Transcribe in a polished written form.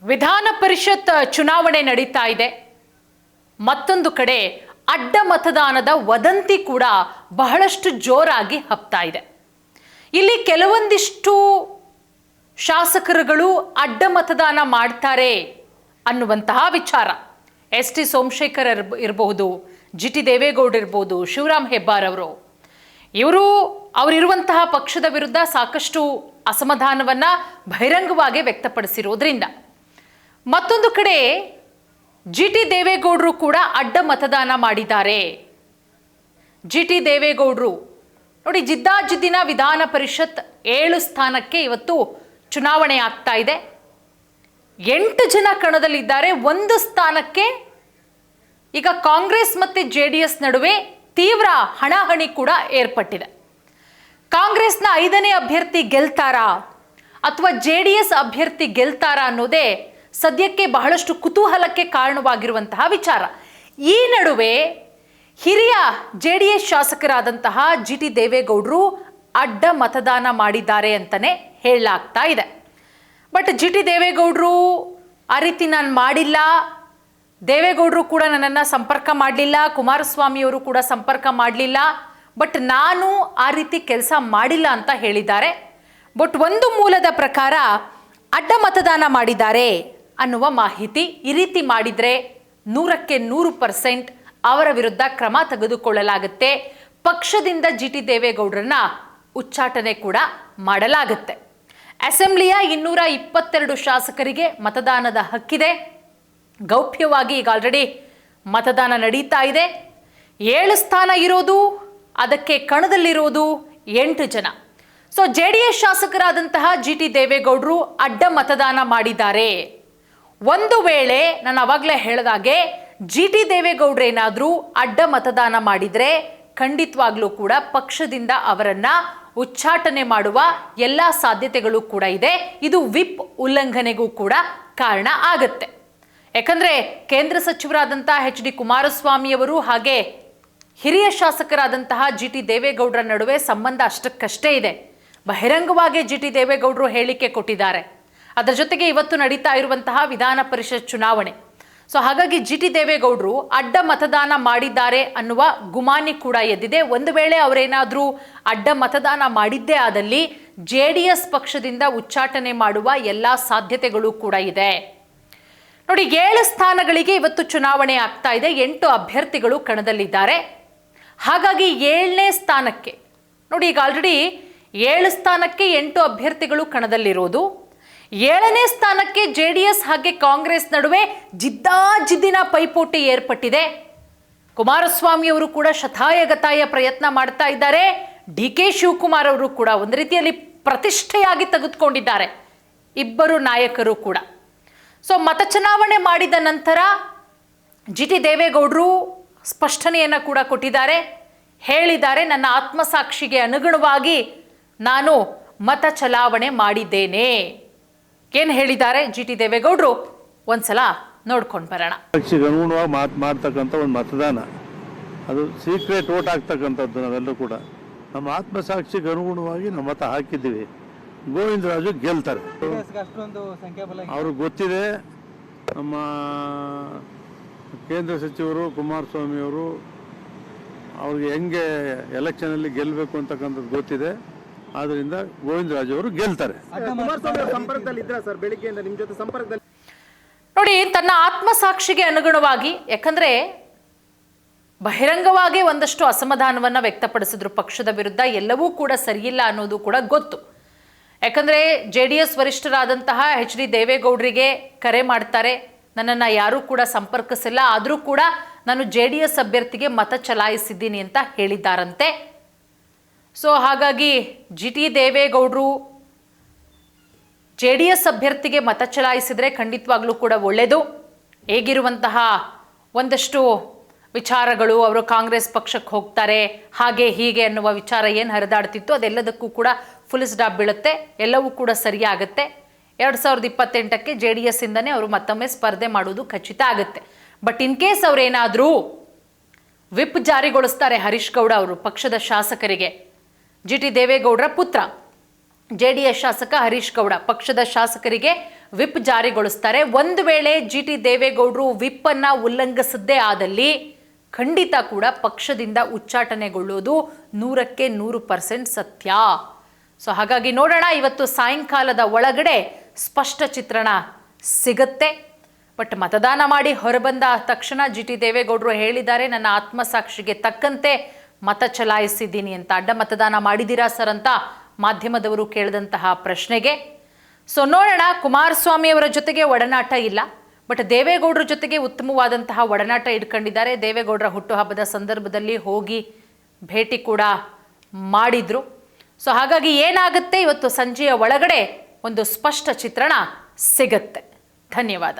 ವಿಧಾನ ಪರಿಷತ್ ಚುನಾವಣೆ ನಡೀತಾ ಇದೆ. ಮತ್ತೊಂದು ಕಡೆ ಅಡ್ಡ ಮತದಾನದ ವದಂತಿ ಕೂಡ ಬಹಳಷ್ಟು ಜೋರಾಗಿ ಹಬ್ತಾ ಇದೆ. ಇಲ್ಲಿ ಕೆಲವೊಂದಿಷ್ಟು ಶಾಸಕರುಗಳು ಅಡ್ಡ ಮತದಾನ ಮಾಡ್ತಾರೆ ಅನ್ನುವಂತಹ ವಿಚಾರ. ಎಸ್ ಟಿ ಸೋಮಶೇಖರ್ ಇರಬಹುದು, ಜಿ ಟಿ ದೇವೇಗೌಡ ಇರಬಹುದು, ಶಿವರಾಮ್ ಹೆಬ್ಬಾರ್ ಅವರಿರುವಂತಹ ಪಕ್ಷದ ವಿರುದ್ಧ ಸಾಕಷ್ಟು ಅಸಮಾಧಾನವನ್ನ ಬಹಿರಂಗವಾಗಿ ವ್ಯಕ್ತಪಡಿಸಿರೋದ್ರಿಂದ, ಮತ್ತೊಂದು ಕಡೆ ಜಿ ಟಿ ದೇವೇಗೌಡರು ಕೂಡ ಅಡ್ಡ ಮತದಾನ ಮಾಡಿದ್ದಾರೆ. ಜಿ ಟಿ ದೇವೇಗೌಡರು ನೋಡಿ, ಜಿದ್ದಾಜಿದ್ದಿನ ವಿಧಾನ ಪರಿಷತ್ 7 ಸ್ಥಾನಕ್ಕೆ ಇವತ್ತು ಚುನಾವಣೆ ಆಗ್ತಾ ಇದೆ. 8 ಜನ ಕಣದಲ್ಲಿದ್ದಾರೆ. 1 ಸ್ಥಾನಕ್ಕೆ ಈಗ ಕಾಂಗ್ರೆಸ್ ಮತ್ತೆ JDS ನಡುವೆ ತೀವ್ರ ಹಣಾಹಣಿ ಕೂಡ ಏರ್ಪಟ್ಟಿದೆ. ಕಾಂಗ್ರೆಸ್ನ 5ನೇ ಅಭ್ಯರ್ಥಿ ಗೆಲ್ತಾರಾ ಅಥವಾ JDS ಅಭ್ಯರ್ಥಿ ಗೆಲ್ತಾರಾ ಅನ್ನೋದೇ ಸದ್ಯಕ್ಕೆ ಬಹಳಷ್ಟು ಕುತೂಹಲಕ್ಕೆ ಕಾರಣವಾಗಿರುವಂತಹ ವಿಚಾರ. ಈ ನಡುವೆ ಹಿರಿಯ JDS ಶಾಸಕರಾದಂತಹ ಜಿ ಟಿ ದೇವೇಗೌಡರು ಅಡ್ಡ ಮತದಾನ ಮಾಡಿದ್ದಾರೆ ಅಂತಾನೆ ಹೇಳಲಾಗ್ತಾ ಇದೆ. ಬಟ್ ಜಿ ಟಿ ದೇವೇಗೌಡರು ಆ ರೀತಿ ನಾನು ಮಾಡಿಲ್ಲ, ದೇವೇಗೌಡರು ಕೂಡ ನನ್ನನ್ನು ಸಂಪರ್ಕ ಮಾಡಲಿಲ್ಲ, ಕುಮಾರಸ್ವಾಮಿಯವರು ಕೂಡ ಸಂಪರ್ಕ ಮಾಡಲಿಲ್ಲ, ಬಟ್ ನಾನು ಆ ರೀತಿ ಕೆಲಸ ಮಾಡಿಲ್ಲ ಅಂತ ಹೇಳಿದ್ದಾರೆ. ಬಟ್ ಒಂದು ಮೂಲದ ಪ್ರಕಾರ ಅಡ್ಡ ಮತದಾನ ಮಾಡಿದ್ದಾರೆ ಅನ್ನುವ ಮಾಹಿತಿ. ಈ ರೀತಿ ಮಾಡಿದರೆ 100ಕ್ಕೆ 100% ಅವರ ವಿರುದ್ಧ ಕ್ರಮ ತೆಗೆದುಕೊಳ್ಳಲಾಗುತ್ತೆ. ಪಕ್ಷದಿಂದ ಜಿ ಟಿ ದೇವೇಗೌಡರನ್ನ ಉಚ್ಚಾಟನೆ ಕೂಡ ಮಾಡಲಾಗುತ್ತೆ. ಅಸೆಂಬ್ಲಿಯ 222 ಶಾಸಕರಿಗೆ ಮತದಾನದ ಹಕ್ಕಿದೆ. ಗೌಪ್ಯವಾಗಿ ಈಗ ಆಲ್ರೆಡಿ ಮತದಾನ ನಡೀತಾ ಇದೆ. 7 ಸ್ಥಾನ ಇರೋದು, ಅದಕ್ಕೆ ಕಣದಲ್ಲಿರೋದು 8 ಜನ. ಸೊ JDS ಶಾಸಕರಾದಂತಹ ಜಿ ಟಿ ದೇವೇಗೌಡರು ಅಡ್ಡ ಮತದಾನ ಮಾಡಿದ್ದಾರೆ. ಒಂದು ವೇಳೆ ನಾನು ಅವಾಗಲೇ ಹೇಳಿದಾಗೆ ಜಿ ಟಿ ದೇವೇಗೌಡರೇನಾದರೂ ಅಡ್ಡ ಮತದಾನ ಮಾಡಿದರೆ ಖಂಡಿತವಾಗ್ಲೂ ಕೂಡ ಪಕ್ಷದಿಂದ ಅವರನ್ನ ಉಚ್ಚಾಟನೆ ಮಾಡುವ ಎಲ್ಲ ಸಾಧ್ಯತೆಗಳು ಕೂಡ ಇದೆ. ಇದು ವಿಪ್ ಉಲ್ಲಂಘನೆಗೂ ಕೂಡ ಕಾರಣ ಆಗುತ್ತೆ. ಯಾಕಂದ್ರೆ ಕೇಂದ್ರ ಸಚಿವರಾದಂತಹ ಎಚ್ ಡಿ ಕುಮಾರಸ್ವಾಮಿಯವರು ಹಾಗೆ ಹಿರಿಯ ಶಾಸಕರಾದಂತಹ ಜಿ ಟಿ ದೇವೇಗೌಡರ ನಡುವೆ ಸಂಬಂಧ ಅಷ್ಟಕ್ಕಷ್ಟೇ ಇದೆ. ಬಹಿರಂಗವಾಗಿ ಜಿ ಟಿ ದೇವೇಗೌಡರು ಹೇಳಿಕೆ ಕೊಟ್ಟಿದ್ದಾರೆ. ಅದರ ಜೊತೆಗೆ ಇವತ್ತು ನಡೀತಾ ಇರುವಂತಹ ವಿಧಾನ ಪರಿಷತ್ ಚುನಾವಣೆ. ಸೊ ಹಾಗಾಗಿ ಜಿ ಟಿ ದೇವೇಗೌಡರು ಅಡ್ಡ ಮತದಾನ ಮಾಡಿದ್ದಾರೆ ಅನ್ನುವ ಗುಮಾನಿ ಕೂಡ ಎದ್ದಿದೆ. ಒಂದು ವೇಳೆ ಅವರೇನಾದರೂ ಅಡ್ಡ ಮತದಾನ ಮಾಡಿದ್ದೇ ಆದಲ್ಲಿ JDS ಪಕ್ಷದಿಂದ ಉಚ್ಚಾಟನೆ ಮಾಡುವ ಎಲ್ಲ ಸಾಧ್ಯತೆಗಳು ಕೂಡ ಇದೆ. ನೋಡಿ, 7 ಸ್ಥಾನಗಳಿಗೆ ಇವತ್ತು ಚುನಾವಣೆ ಆಗ್ತಾ ಇದೆ. 8 ಅಭ್ಯರ್ಥಿಗಳು ಕಣದಲ್ಲಿದ್ದಾರೆ. ಹಾಗಾಗಿ 7ನೇ ಸ್ಥಾನಕ್ಕೆ ನೋಡಿ, ಈಗ ಆಲ್ರೆಡಿ 7 ಸ್ಥಾನಕ್ಕೆ 8 ಅಭ್ಯರ್ಥಿಗಳು ಕಣದಲ್ಲಿರೋದು. 7ನೇ ಸ್ಥಾನಕ್ಕೆ JDS ಹಾಗೆ ಕಾಂಗ್ರೆಸ್ ನಡುವೆ ಜಿದ್ದಾಜಿದ್ದಿನ ಪೈಪೋಟಿ ಏರ್ಪಟ್ಟಿದೆ. ಕುಮಾರಸ್ವಾಮಿ ಅವರು ಕೂಡ ಶತಾಯಗತಾಯ ಪ್ರಯತ್ನ ಮಾಡ್ತಾ ಇದ್ದಾರೆ. DK ಶಿವಕುಮಾರ್ ಅವರು ಕೂಡ ಒಂದು ರೀತಿಯಲ್ಲಿ ಪ್ರತಿಷ್ಠೆಯಾಗಿ ತೆಗೆದುಕೊಂಡಿದ್ದಾರೆ, ಇಬ್ಬರು ನಾಯಕರು ಕೂಡ. ಸೊ ಮತ ಚಲಾವಣೆ ಮಾಡಿದ ನಂತರ ಜಿ ಟಿ ದೇವೇಗೌಡರು ಸ್ಪಷ್ಟನೆಯನ್ನು ಕೂಡ ಕೊಟ್ಟಿದ್ದಾರೆ. ಹೇಳಿದ್ದಾರೆ, ನನ್ನ ಆತ್ಮಸಾಕ್ಷಿಗೆ ಅನುಗುಣವಾಗಿ ನಾನು ಮತ ಚಲಾವಣೆ ಮಾಡಿದ್ದೇನೆ. ಏನು ಹೇಳಿದ್ದಾರೆ ಜಿ ಟಿ ದೇವೇಗೌಡರು ಒಂದ್ಸಲ ನೋಡ್ಕೊಂಡು ಬರೋಣ. ಸಾಕ್ಷಿಗೆ ಅನುಗುಣವಾಗಿ ಮಾಡ್ತಕ್ಕಂಥ ಒಂದು ಮತದಾನ, ಅದು ಸೀಕ್ರೆಟ್ ವೋಟ್ ಆಗ್ತಕ್ಕಂಥದ್ದು. ನಾವೆಲ್ಲರೂ ಕೂಡ ನಮ್ಮ ಆತ್ಮಸಾಕ್ಷಿಗೆ ಅನುಗುಣವಾಗಿ ನಾವು ಮತ ಹಾಕಿದ್ದೀವಿ. ಗೋವಿಂದರಾಜು ಗೆಲ್ತಾರೆ. ಅವ್ರಿಗೆ ಗೊತ್ತಿದೆ, ನಮ್ಮ ಕೇಂದ್ರ ಸಚಿವರು ಕುಮಾರಸ್ವಾಮಿಯವರು ಅವ್ರಿಗೆ ಹೆಂಗೆ ಎಲೆಕ್ಷನಲ್ಲಿ ಗೆಲ್ಲಬೇಕು ಅಂತಕ್ಕಂಥದ್ದು ಗೊತ್ತಿದೆ. ಆದ್ದರಿಂದ ಗೋವಿಂದರಾಜು ಅವರು ಗೆಲ್ತಾರೆ. ನೋಡಿ, ತನ್ನ ಆತ್ಮಸಾಕ್ಷಿಗೆ ಅನುಗುಣವಾಗಿ, ಯಾಕಂದ್ರೆ ಬಹಿರಂಗವಾಗಿ ಒಂದಷ್ಟು ಅಸಮಾಧಾನವನ್ನ ವ್ಯಕ್ತಪಡಿಸಿದ್ರು ಪಕ್ಷದ ವಿರುದ್ಧ. ಎಲ್ಲವೂ ಕೂಡ ಸರಿಯಿಲ್ಲ ಅನ್ನೋದು ಕೂಡ ಗೊತ್ತು. ಯಾಕಂದ್ರೆ JDS ವರಿಷ್ಠರಾದಂತಹ ಎಚ್ ಡಿ ದೇವೇಗೌಡರಿಗೆ ಕರೆ ಮಾಡ್ತಾರೆ, ನನ್ನನ್ನು ಯಾರೂ ಕೂಡ ಸಂಪರ್ಕಿಸಿಲ್ಲ, ಆದರೂ ಕೂಡ ನಾನು JDS ಅಭ್ಯರ್ಥಿಗೆ ಮತ ಚಲಾಯಿಸಿದ್ದೀನಿ ಅಂತ ಹೇಳಿದ್ದಾರಂತೆ. ಸೊ ಹಾಗಾಗಿ ಜಿ ಟಿ ದೇವೇಗೌಡರು JDS ಅಭ್ಯರ್ಥಿಗೆ ಮತ ಚಲಾಯಿಸಿದರೆ ಖಂಡಿತವಾಗ್ಲೂ ಕೂಡ ಒಳ್ಳೆಯದು. ಹೇಗಿರುವಂತಹ ಒಂದಷ್ಟು ವಿಚಾರಗಳು, ಅವರು ಕಾಂಗ್ರೆಸ್ ಪಕ್ಷಕ್ಕೆ ಹೋಗ್ತಾರೆ ಹಾಗೆ ಹೀಗೆ ಅನ್ನುವ ವಿಚಾರ ಏನು ಹರಿದಾಡ್ತಿತ್ತು ಅದೆಲ್ಲದಕ್ಕೂ ಕೂಡ ಫುಲ್ ಸ್ಟಾಪ್ ಬೀಳುತ್ತೆ. ಎಲ್ಲವೂ ಕೂಡ ಸರಿಯಾಗುತ್ತೆ. 2028ಕ್ಕೆ JDS ಇಂದನೇ ಅವರು ಮತ್ತೊಮ್ಮೆ ಸ್ಪರ್ಧೆ ಮಾಡೋದು ಖಚಿತ ಆಗುತ್ತೆ. ಬಟ್ ಇನ್ ಕೇಸ್ ಅವರೇನಾದರೂ ವಿಪ್ ಜಾರಿಗೊಳಿಸ್ತಾರೆ ಹರೀಶ್ ಗೌಡ ಅವರು ಪಕ್ಷದ ಶಾಸಕರಿಗೆ, ಜಿ ಟಿ ದೇವೇಗೌಡರ ಪುತ್ರ JDS ಶಾಸಕ ಹರೀಶ್ ಗೌಡ ಪಕ್ಷದ ಶಾಸಕರಿಗೆ ವಿಪ್ ಜಾರಿಗೊಳಿಸ್ತಾರೆ. ಒಂದು ವೇಳೆ GT ದೇವೇಗೌಡರು ವಿಪ್ ಅನ್ನ ಉಲ್ಲಂಘಿಸದ್ದೇ ಆದಲ್ಲಿ ಖಂಡಿತ ಕೂಡ ಪಕ್ಷದಿಂದ ಉಚ್ಚಾಟನೆಗೊಳ್ಳುವುದು 100ಕ್ಕೆ 100% ಸತ್ಯ. ಸೊ ಹಾಗಾಗಿ ನೋಡೋಣ, ಇವತ್ತು ಸಾಯಂಕಾಲದ ಒಳಗಡೆ ಸ್ಪಷ್ಟ ಚಿತ್ರಣ ಸಿಗುತ್ತೆ. ಬಟ್ ಮತದಾನ ಮಾಡಿ ಹೊರಬಂದ ತಕ್ಷಣ GT ದೇವೇಗೌಡರು ಹೇಳಿದ್ದಾರೆ, ನನ್ನ ಆತ್ಮಸಾಕ್ಷಿಗೆ ತಕ್ಕಂತೆ ಮತ ಚಲಾಯಿಸಿದ್ದೀನಿ ಅಂತ. ಅಡ್ಡ ಮತದಾನ ಮಾಡಿದ್ದೀರಾ ಸರ್ ಅಂತ ಮಾಧ್ಯಮದವರು ಕೇಳಿದಂತಹ ಪ್ರಶ್ನೆಗೆ. ಸೊ ನೋಡೋಣ, ಕುಮಾರಸ್ವಾಮಿ ಅವರ ಜೊತೆಗೆ ಒಡನಾಟ ಇಲ್ಲ, ಬಟ್ ದೇವೇಗೌಡರ ಜೊತೆಗೆ ಉತ್ತಮವಾದಂತಹ ಒಡನಾಟ ಇಟ್ಕೊಂಡಿದ್ದಾರೆ. ದೇವೇಗೌಡರ ಹುಟ್ಟುಹಬ್ಬದ ಸಂದರ್ಭದಲ್ಲಿ ಹೋಗಿ ಭೇಟಿ ಕೂಡ ಮಾಡಿದ್ರು. ಸೊ ಹಾಗಾಗಿ ಏನಾಗುತ್ತೆ ಇವತ್ತು ಸಂಜೆಯ ಒಳಗಡೆ ಒಂದು ಸ್ಪಷ್ಟ ಚಿತ್ರಣ ಸಿಗುತ್ತೆ. ಧನ್ಯವಾದ.